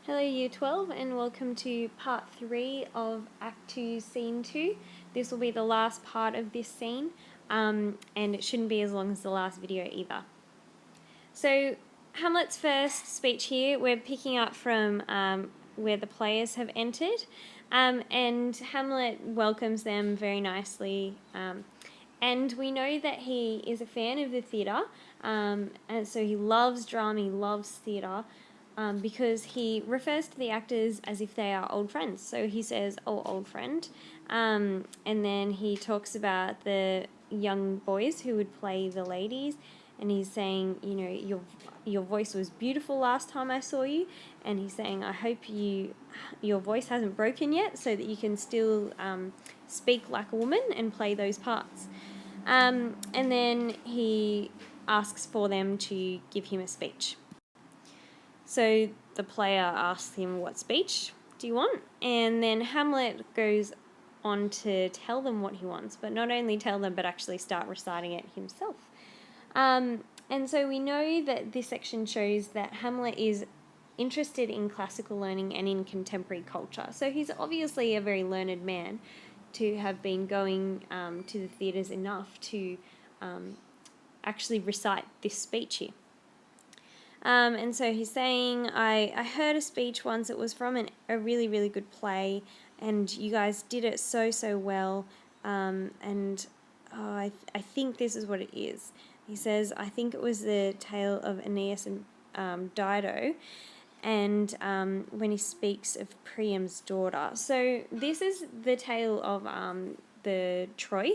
Hello Year 12 and welcome to part 3 of Act 2 Scene 2. This will be the last part of this scene and it shouldn't be as long as the last video either. So Hamlet's first speech here, we're picking up from where the players have entered and Hamlet welcomes them very nicely and we know that he is a fan of the theatre and so he loves drama, he loves theatre. Because he refers to the actors as if they are old friends. So he says, "Oh, old friend," and then he talks about the young boys who would play the ladies, and he's saying, you know, your voice was beautiful last time I saw you, and he's saying, I hope your voice hasn't broken yet, so that you can still speak like a woman and play those parts. And then he asks for them to give him a speech. So the player asks him, what speech do you want? And then Hamlet goes on to tell them what he wants, but not only tell them, but actually start reciting it himself. And so we know that this section shows that Hamlet is interested in classical learning and in contemporary culture. So he's obviously a very learned man to have been going to the theatres enough to actually recite this speech here. And so he's saying, I heard a speech once, it was from a really, really good play, and you guys did it so well, I think this is what it is. He says, I think it was the tale of Aeneas and Dido, and when he speaks of Priam's daughter. So this is the tale of the Troy,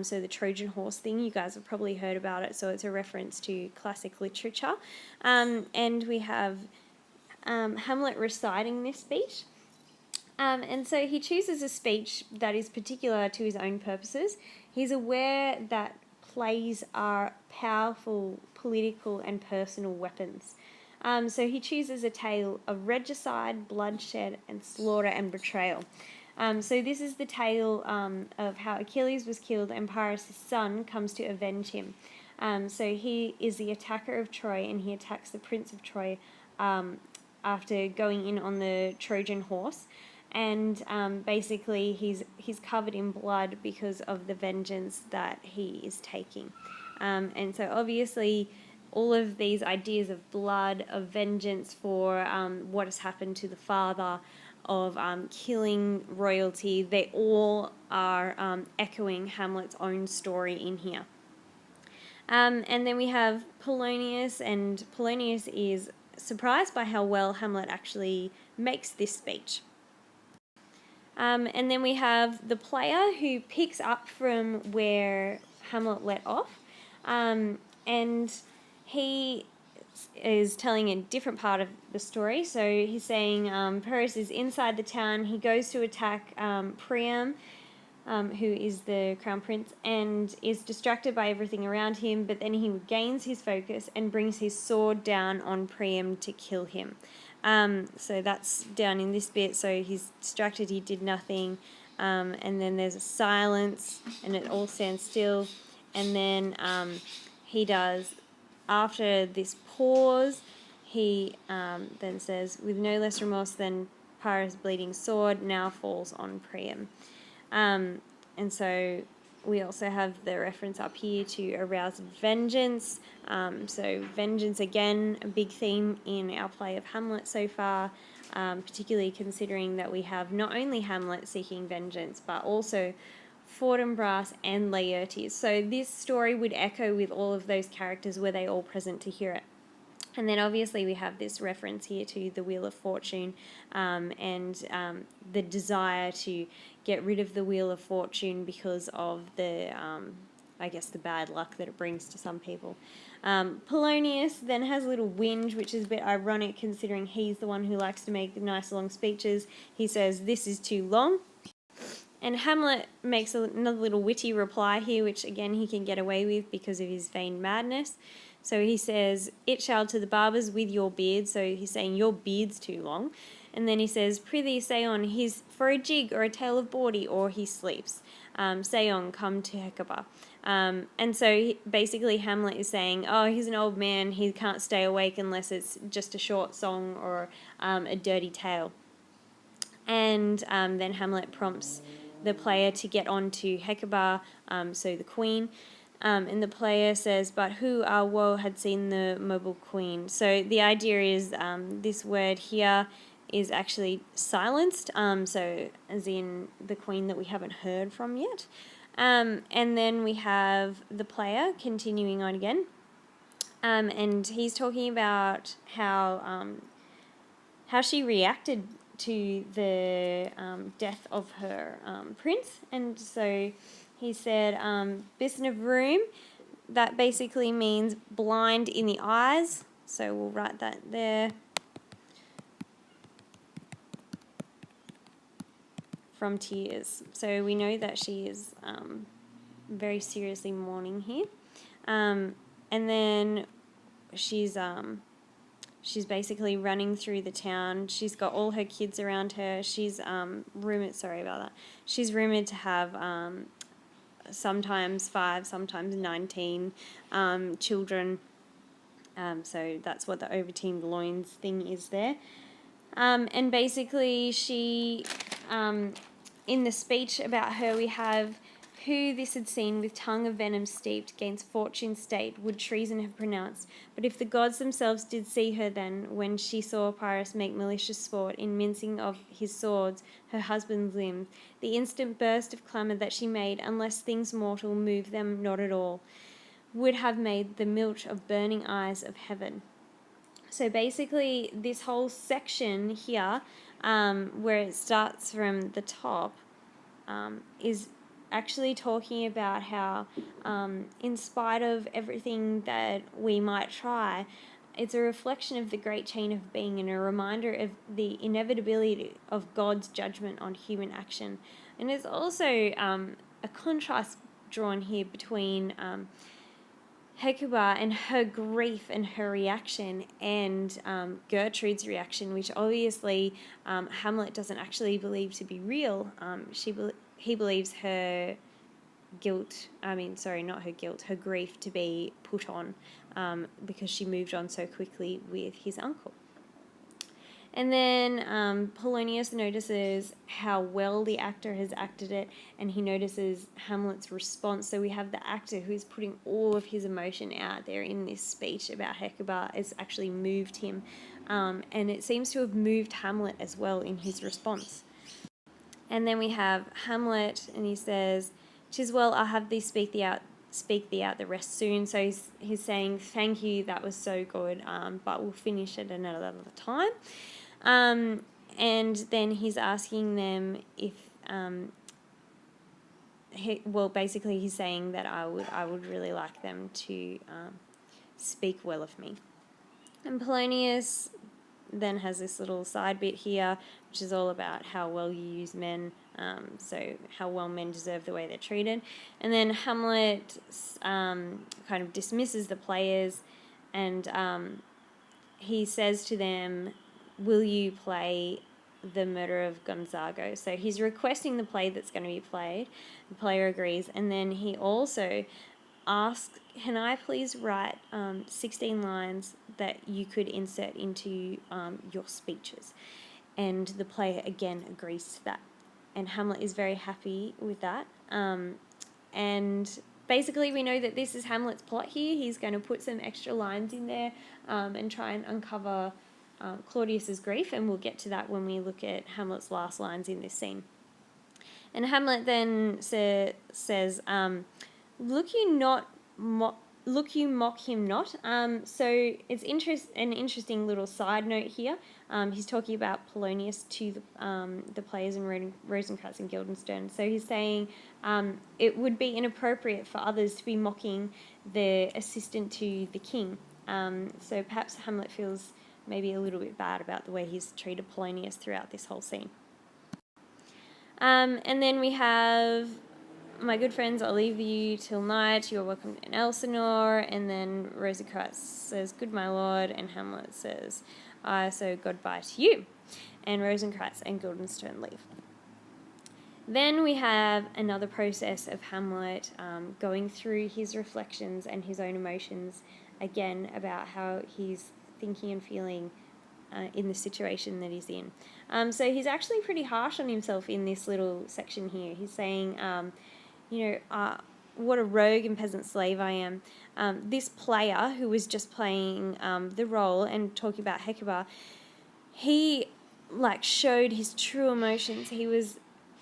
so the Trojan horse thing. You guys have probably heard about it, so it's a reference to classic literature. And we have Hamlet reciting this speech. And so he chooses a speech that is particular to his own purposes. He's aware that plays are powerful political and personal weapons. So he chooses a tale of regicide, bloodshed, and slaughter and betrayal. So this is the tale of how Achilles was killed and Paris' son comes to avenge him. So he is the attacker of Troy, and he attacks the prince of Troy after going in on the Trojan horse. And basically he's covered in blood because of the vengeance that he is taking. And so obviously all of these ideas of blood, of vengeance for what has happened to the father, of killing royalty, they all are echoing Hamlet's own story in here. And then we have Polonius, and Polonius is surprised by how well Hamlet actually makes this speech. And then we have the player who picks up from where Hamlet let off, and he is telling a different part of the story. So he's saying Paris is inside the town. He goes to attack Priam, who is the crown prince, and is distracted by everything around him, but then he gains his focus and brings his sword down on Priam to kill him. So that's down in this bit. So he's distracted, he did nothing, and then there's a silence and it all stands still, and then he does, after this pause, he then says, with no less remorse than Paris' bleeding sword now falls on Priam. And so we also have the reference up here to arouse vengeance. So vengeance, again, a big theme in our play of Hamlet so far, particularly considering that we have not only Hamlet seeking vengeance, but also Fortinbras and Laertes. So this story would echo with all of those characters were they all present to hear it. And then obviously we have this reference here to the Wheel of Fortune and the desire to get rid of the Wheel of Fortune because of the, I guess, the bad luck that it brings to some people. Polonius then has a little whinge, which is a bit ironic considering he's the one who likes to make nice long speeches. He says, this is too long. And Hamlet makes another little witty reply here, which again he can get away with because of his vain madness. So he says, "It shall to the barbers with your beard." So he's saying your beard's too long. And then he says, "Prithee say on, he's for a jig or a tale of bawdy, or he sleeps. Say on, come to Hecuba." And so basically Hamlet is saying, oh, he's an old man, he can't stay awake unless it's just a short song or a dirty tale. And then Hamlet prompts the player to get on to Hecuba, so the queen. And the player says, "But who woe had seen the mobile queen?" So the idea is this word here is actually silenced, so as in the queen that we haven't heard from yet. And then we have the player continuing on again, and he's talking about how she reacted to the death of her prince. And so he said, "Bissen of room," that basically means blind in the eyes. So we'll write that there. From tears. So we know that she is very seriously mourning here. And then she's basically running through the town. She's got all her kids around her. She's rumored to have sometimes 5, sometimes 19 children. So that's what the overteamed loins thing is there. And basically she, in the speech about her, we have, "Who this had seen with tongue of venom steeped, gainst fortune's state, would treason have pronounced. But if the gods themselves did see her then, when she saw Pyrrhus make malicious sport in mincing of his swords her husband's limbs, the instant burst of clamour that she made, unless things mortal move them not at all, would have made the milch of burning eyes of heaven." So basically this whole section here, where it starts from the top, is actually talking about how in spite of everything that we might try, it's a reflection of the great chain of being and a reminder of the inevitability of God's judgment on human action. And there's also a contrast drawn here between Hecuba and her grief and her reaction, and Gertrude's reaction, which obviously Hamlet doesn't actually believe to be real. He believes her her grief to be put on because she moved on so quickly with his uncle. And then Polonius notices how well the actor has acted it, and he notices Hamlet's response. So we have the actor who is putting all of his emotion out there in this speech about Hecuba. It's actually moved him, and it seems to have moved Hamlet as well in his response. And then we have Hamlet, and he says, "'Tis well, I'll have thee speak thee out the rest soon." So he's saying, "Thank you, that was so good, but we'll finish at another time." And then he's asking them if, basically he's saying that I would really like them to speak well of me. And Polonius then has this little side bit here, which is all about how well you use men, so how well men deserve the way they're treated. And then Hamlet kind of dismisses the players, and he says to them, "Will you play the murder of Gonzago?" So he's requesting the play that's going to be played. The player agrees, and then he also asks, "Can I please write 16 lines that you could insert into your speeches?" And the player again agrees to that, and Hamlet is very happy with that. And basically we know that this is Hamlet's plot here. He's going to put some extra lines in there and try and uncover Claudius's grief, and we'll get to that when we look at Hamlet's last lines in this scene. And Hamlet then says, "Look you mock him not." So it's an interesting little side note here. He's talking about Polonius to the players in Rosencrantz and Guildenstern. So he's saying it would be inappropriate for others to be mocking the assistant to the king. So perhaps Hamlet feels maybe a little bit bad about the way he's treated Polonius throughout this whole scene. And then we have my good friends, I'll leave you till night. You're welcome in Elsinore. And then Rosencrantz says, good my lord. And Hamlet says, so goodbye to you. And Rosencrantz and Guildenstern leave. Then we have another process of Hamlet going through his reflections and his own emotions again about how he's thinking and feeling in the situation that he's in. So he's actually pretty harsh on himself in this little section here. He's saying, what a rogue and peasant slave I am. This player who was just playing the role and talking about Hecuba, he showed his true emotions. He was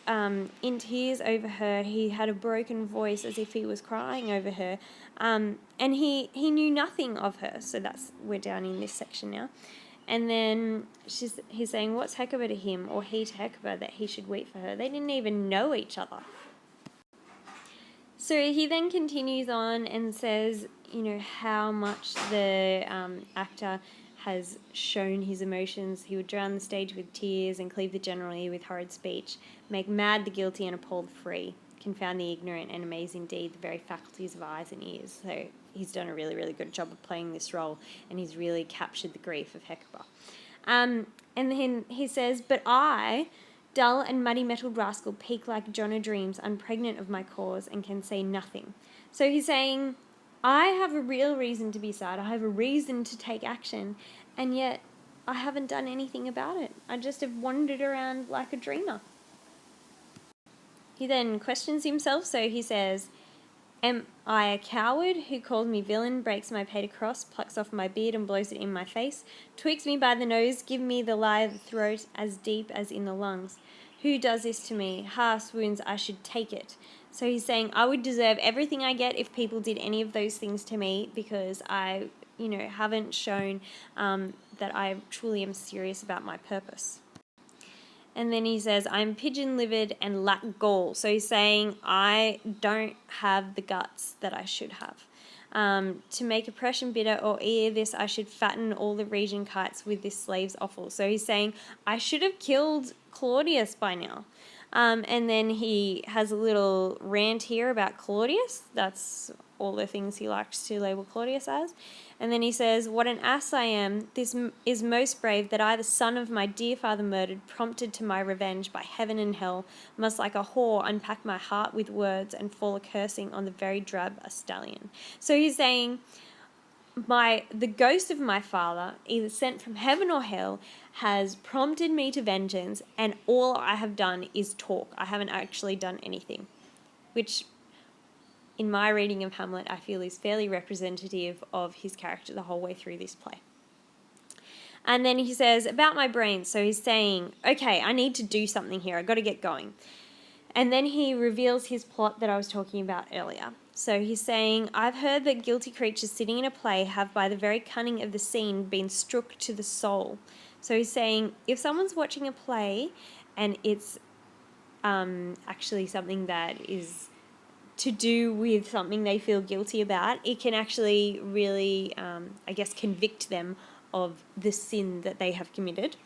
in tears over her. He had a broken voice as if he was crying over her. And he knew nothing of her. So we're down in this section now. And then he's saying, what's Hecuba to him, or he to Hecuba, that he should weep for her? They didn't even know each other. So he then continues on and says, how much the actor has shown his emotions. He would drown the stage with tears and cleave the general ear with horrid speech, make mad the guilty and appall the free, confound the ignorant and amaze indeed the very faculties of eyes and ears. So he's done a really, really good job of playing this role, and he's really captured the grief of Hecuba. And then he says, but I, dull and muddy-mettled rascal, peak like John o' Dreams, unpregnant of my cause, and can say nothing. So he's saying, I have a real reason to be sad. I have a reason to take action, and yet I haven't done anything about it. I just have wandered around like a dreamer. He then questions himself, so he says, am I a coward who calls me villain, breaks my paid cross, plucks off my beard and blows it in my face, tweaks me by the nose, give me the lie of the throat as deep as in the lungs? Who does this to me? Ha, swoons, I should take it. So he's saying, I would deserve everything I get if people did any of those things to me, because I, haven't shown that I truly am serious about my purpose. And then he says, I'm pigeon-livered and lack gall. So he's saying, I don't have the guts that I should have. To make oppression bitter, or ere this I should fatten all the region kites with this slave's offal. So he's saying, I should have killed Claudius by now. And then he has a little rant here about Claudius. That's all the things he likes to label Claudius as. And then he says, what an ass I am. This is most brave, that I, the son of my dear father murdered, prompted to my revenge by heaven and hell, must like a whore unpack my heart with words and fall a-cursing on the very drab a stallion. So he's saying, the ghost of my father, either sent from heaven or hell, has prompted me to vengeance, and all I have done is talk. I haven't actually done anything, which, in my reading of Hamlet, I feel is fairly representative of his character the whole way through this play. And then he says, about my brain. So he's saying, okay, I need to do something here. I've got to get going. And then he reveals his plot that I was talking about earlier. So he's saying, I've heard that guilty creatures sitting in a play have by the very cunning of the scene been struck to the soul. So he's saying, if someone's watching a play and it's actually something that is to do with something they feel guilty about, it can actually really, convict them of the sin that they have committed.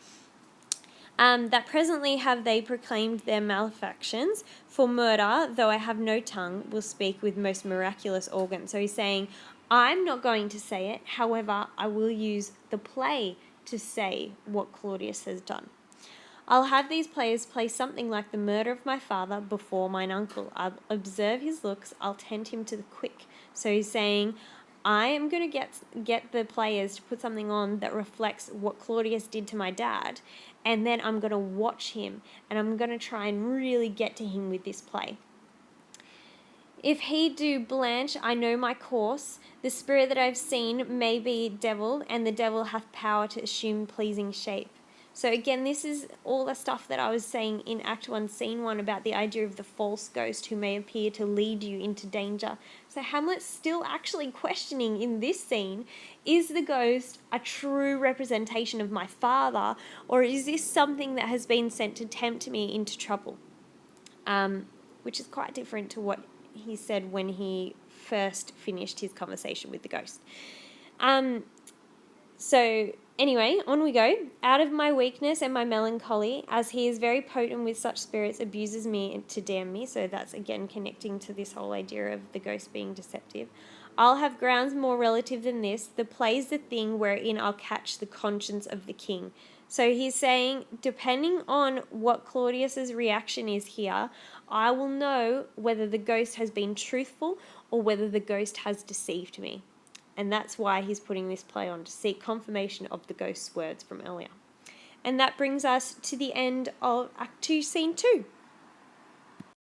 That presently have they proclaimed their malefactions, for murder, though I have no tongue, will speak with most miraculous organ. So he's saying, I'm not going to say it, however, I will use the play to say what Claudius has done. I'll have these players play something like the murder of my father before mine uncle. I'll observe his looks, I'll tend him to the quick. So he's saying, I am going to get the players to put something on that reflects what Claudius did to my dad, and then I'm going to watch him, and I'm going to try and really get to him with this play. If he do blanch, I know my course. The spirit that I've seen may be devil, and the devil hath power to assume pleasing shape. So again, this is all the stuff that I was saying in Act 1, Scene 1 about the idea of the false ghost who may appear to lead you into danger. So Hamlet's still actually questioning in this scene, is the ghost a true representation of my father, or is this something that has been sent to tempt me into trouble? Which is quite different to what he said when he first finished his conversation with the ghost. So Anyway, on we go. Out of my weakness and my melancholy, as he is very potent with such spirits, abuses me to damn me. So that's again connecting to this whole idea of the ghost being deceptive. I'll have grounds more relative than this. The play's the thing wherein I'll catch the conscience of the king. So he's saying, depending on what Claudius's reaction is here, I will know whether the ghost has been truthful or whether the ghost has deceived me. And that's why he's putting this play on, to seek confirmation of the ghost's words from earlier. And that brings us to the end of Act 2, Scene 2.